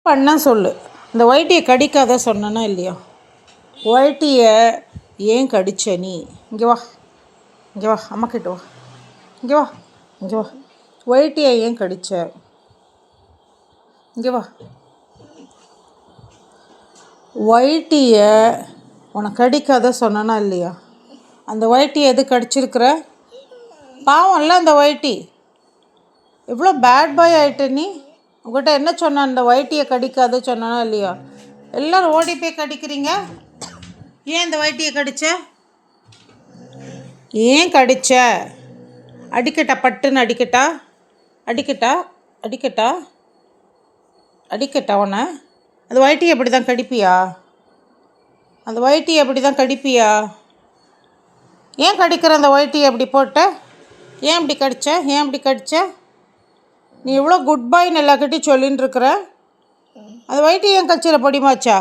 பண்ண சொல்லு. இந்த ஒயிட்டியை கடிக்காத சொன்னனா இல்லையா? ஒயிட்டியை ஏன் கடிச்ச நீ? இங்கே வா, இங்கே வா, அம்மா கிட்ட வா, இங்கே வா, இங்கே வா. ஒயிட்டியை ஏன் கடிச்ச? இங்கே வா. ஒயிட்டியை உனக்கு கடிக்காத சொன்னனா இல்லையா? அந்த ஒயிட்டியை எது கடிச்சிருக்கிற? பாவம்ல அந்த ஒயிட்டி. எவ்வளோ பேட் பாய் ஆகிட்ட நீ. உங்கள்கிட்ட என்ன சொன்னான்? அந்த ஒயிட்டியை கடிக்காத சொன்னானா இல்லையா? எல்லோரும் ஓடி போய் கடிக்கிறீங்க. ஏன் இந்த ஒயிட்டியை கடிச்ச? ஏன் கடிச்ச? அடிக்கட்டா? பட்டுன்னு அடிக்கட்டா? அடிக்கட்டா? அடிக்கட்டா? அடிக்கட்டா உன்னை? அந்த ஒயிட்டியை எப்படி தான் கடிப்பியா? அந்த ஒயிட்டியை எப்படி தான் கடிப்பியா? ஏன் கடிக்கிற? அந்த ஒயிட்டியை எப்படி போட்ட? ஏன் இப்படி கடிச்ச? ஏன் இப்படி கடிச்ச? நீ இவ்வளோ குட் பாய்ன்னு எல்லாக்கிட்டையும் சொல்லின்னு இருக்கிற. அந்த ஒயிட்டி ஏன் கட்சியில் பொடிமாச்சா?